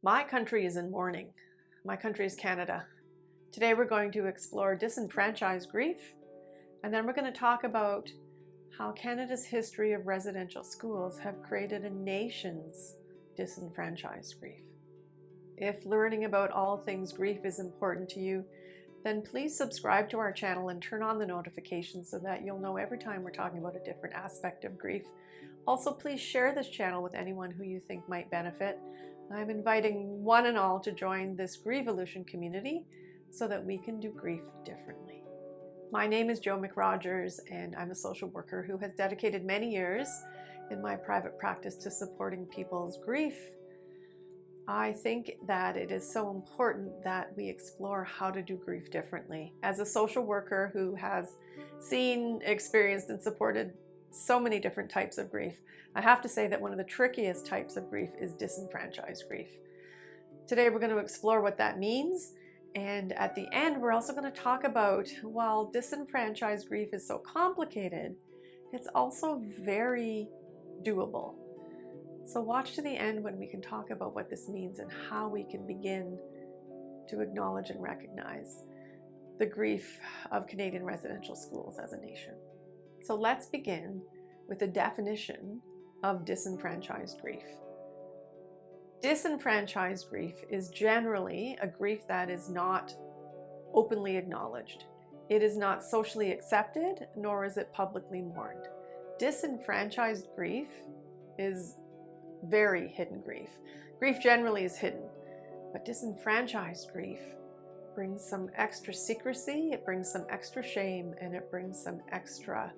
My country is in mourning. My country is Canada. Today we're going to explore disenfranchised grief, and then we're going to talk about how Canada's history of residential schools have created a nation's disenfranchised grief. If learning about all things grief is important to you, then please subscribe to our channel and turn on the notifications so that you'll know every time we're talking about a different aspect of grief. Also, please share this channel with anyone who you think might benefit. I'm inviting one and all to join this Grievolution community so that we can do grief differently. My name is JoMcRogers, and I'm a social worker who has dedicated many years in my private practice to supporting people's grief. I think that it is so important that we explore how to do grief differently. As a social worker who has seen, experienced, and supported so many different types of grief, I have to say that one of the trickiest types of grief is disenfranchised grief. Today we're going to explore what that means, and at the end we're also going to talk about, while disenfranchised grief is so complicated, it's also very doable. So watch to the end when we can talk about what this means and how we can begin to acknowledge and recognize the grief of Canadian residential schools as a nation. So let's begin with a definition of disenfranchised grief. Disenfranchised grief is generally a grief that is not openly acknowledged. It is not socially accepted, nor is it publicly mourned. Disenfranchised grief is very hidden grief. Grief generally is hidden, but disenfranchised grief brings some extra secrecy, it brings some extra shame, and it brings some extra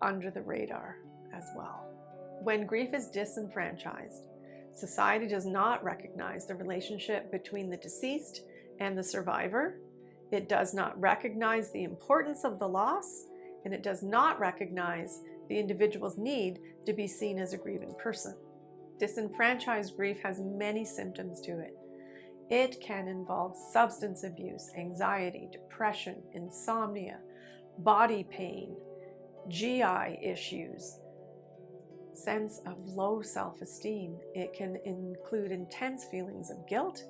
under the radar as well. When grief is disenfranchised, society does not recognize the relationship between the deceased and the survivor. It does not recognize the importance of the loss, and it does not recognize the individual's need to be seen as a grieving person. Disenfranchised grief has many symptoms to it. It can involve substance abuse, anxiety, depression, insomnia, body pain, GI issues, sense of low self-esteem. It can include intense feelings of guilt.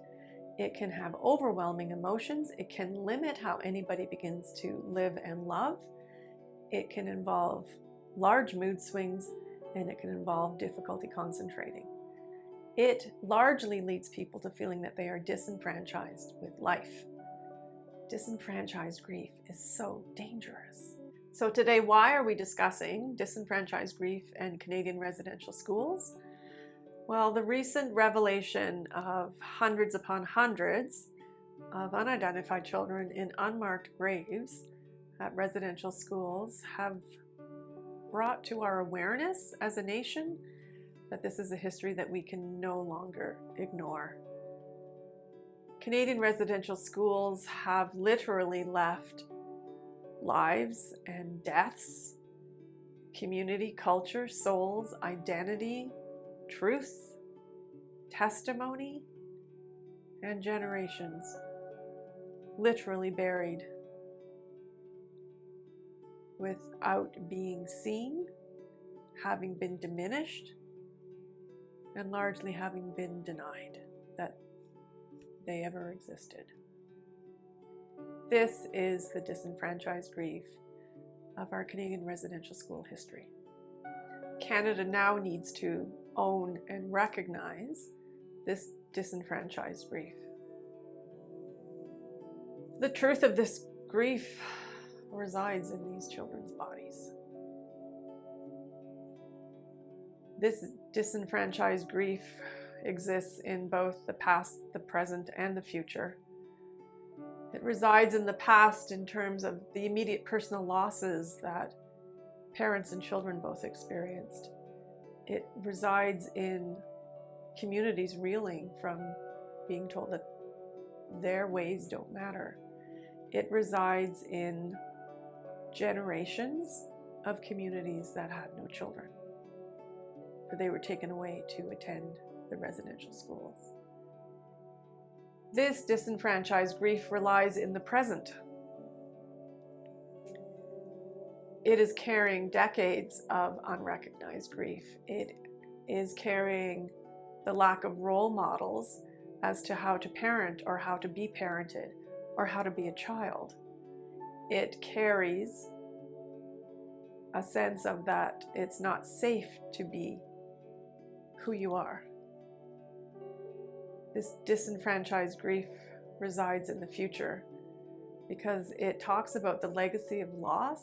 It can have overwhelming emotions. It can limit how anybody begins to live and love. It can involve large mood swings, and it can involve difficulty concentrating. It largely leads people to feeling that they are disenfranchised with life. Disenfranchised grief is so dangerous. So today, why are we discussing disenfranchised grief and Canadian residential schools? Well, the recent revelation of hundreds upon hundreds of unidentified children in unmarked graves at residential schools have brought to our awareness as a nation that this is a history that we can no longer ignore. Canadian residential schools have literally left lives and deaths, community, culture, souls, identity, truths, testimony, and generations literally buried without being seen, having been diminished, and largely having been denied that they ever existed. This is the disenfranchised grief of our Canadian residential school history. Canada now needs to own and recognize this disenfranchised grief. The truth of this grief resides in these children's bodies. This disenfranchised grief exists in both the past, the present, and the future. It resides in the past in terms of the immediate personal losses that parents and children both experienced. It resides in communities reeling from being told that their ways don't matter. It resides in generations of communities that had no children, for they were taken away to attend the residential schools. This disenfranchised grief relies in the present. It is carrying decades of unrecognized grief. It is carrying the lack of role models as to how to parent or how to be parented or how to be a child. It carries a sense of that it's not safe to be who you are. This disenfranchised grief resides in the future because it talks about the legacy of loss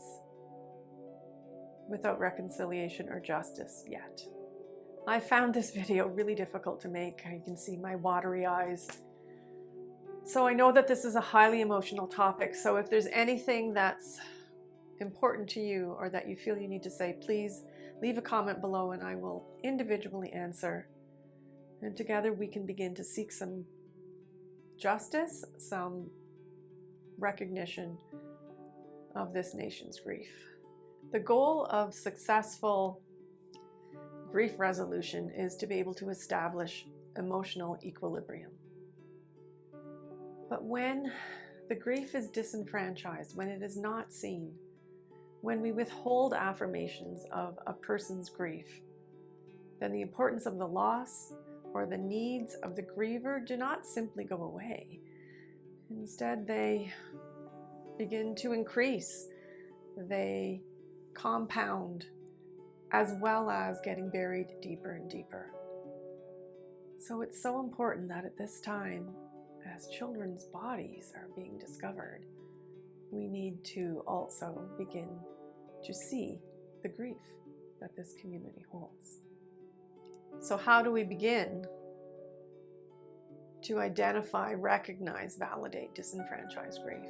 without reconciliation or justice yet. I found this video really difficult to make. You can see my watery eyes. So I know that this is a highly emotional topic. So if there's anything that's important to you or that you feel you need to say, please leave a comment below and I will individually answer. And together we can begin to seek some justice, some recognition of this nation's grief. The goal of successful grief resolution is to be able to establish emotional equilibrium. But when the grief is disenfranchised, when it is not seen, when we withhold affirmations of a person's grief, then the importance of the loss or the needs of the griever do not simply go away. Instead, they begin to increase. They compound, as well as getting buried deeper and deeper. So it's so important that at this time, as children's bodies are being discovered, we need to also begin to see the grief that this community holds. So how do we begin to identify, recognize, validate disenfranchised grief?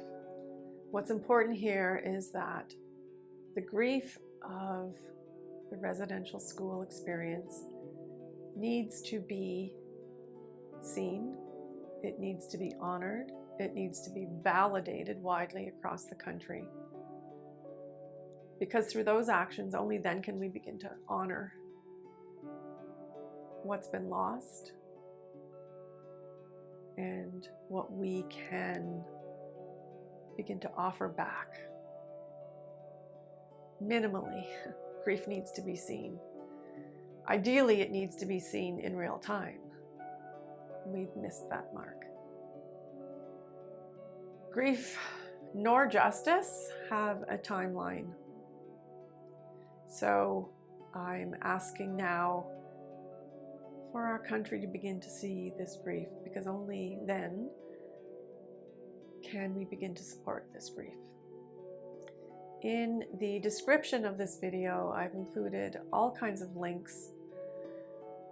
What's important here is that the grief of the residential school experience needs to be seen, it needs to be honored, it needs to be validated widely across the country. Because through those actions, only then can we begin to honor what's been lost and what we can begin to offer back. Minimally, grief needs to be seen. Ideally, it needs to be seen in real time. We've missed that mark. Grief nor justice have a timeline. So I'm asking now for our country to begin to see this grief, because only then can we begin to support this grief. In the description of this video, I've included all kinds of links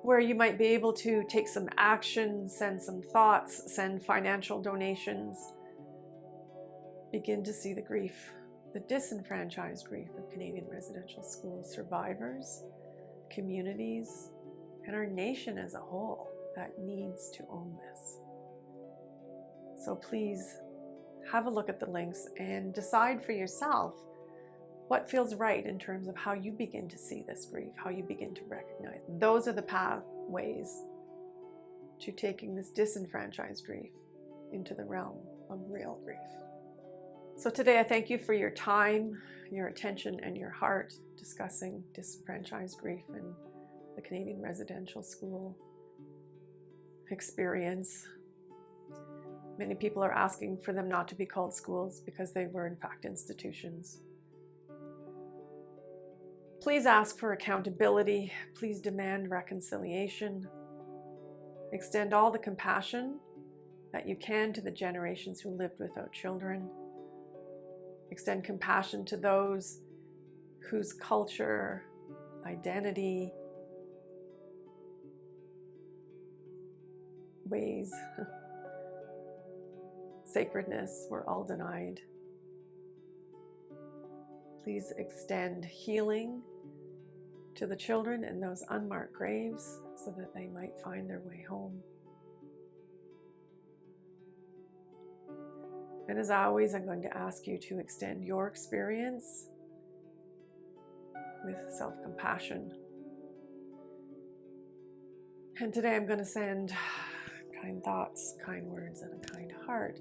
where you might be able to take some action, send some thoughts, send financial donations, begin to see the grief, the disenfranchised grief of Canadian residential school survivors, communities, and our nation as a whole that needs to own this. So please have a look at the links and decide for yourself what feels right in terms of how you begin to see this grief, how you begin to recognize. Those are the pathways to taking this disenfranchised grief into the realm of real grief. So today I thank you for your time, your attention, and your heart discussing disenfranchised grief and the Canadian residential school experience. Many people are asking for them not to be called schools because they were in fact institutions. Please ask for accountability. Please demand reconciliation. Extend all the compassion that you can to the generations who lived without children. Extend compassion to those whose culture, identity, ways, sacredness were all denied. Please extend healing to the children in those unmarked graves so that they might find their way home. And as always, I'm going to ask you to extend your experience with self-compassion. And today I'm going to send kind thoughts, kind words, and a kind heart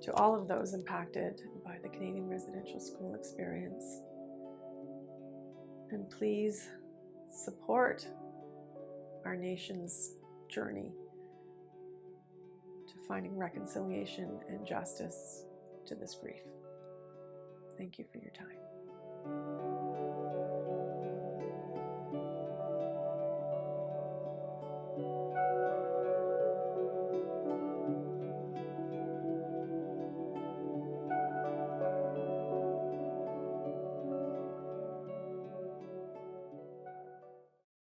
to all of those impacted by the Canadian residential school experience. And please support our nation's journey to finding reconciliation and justice to this grief. Thank you for your time.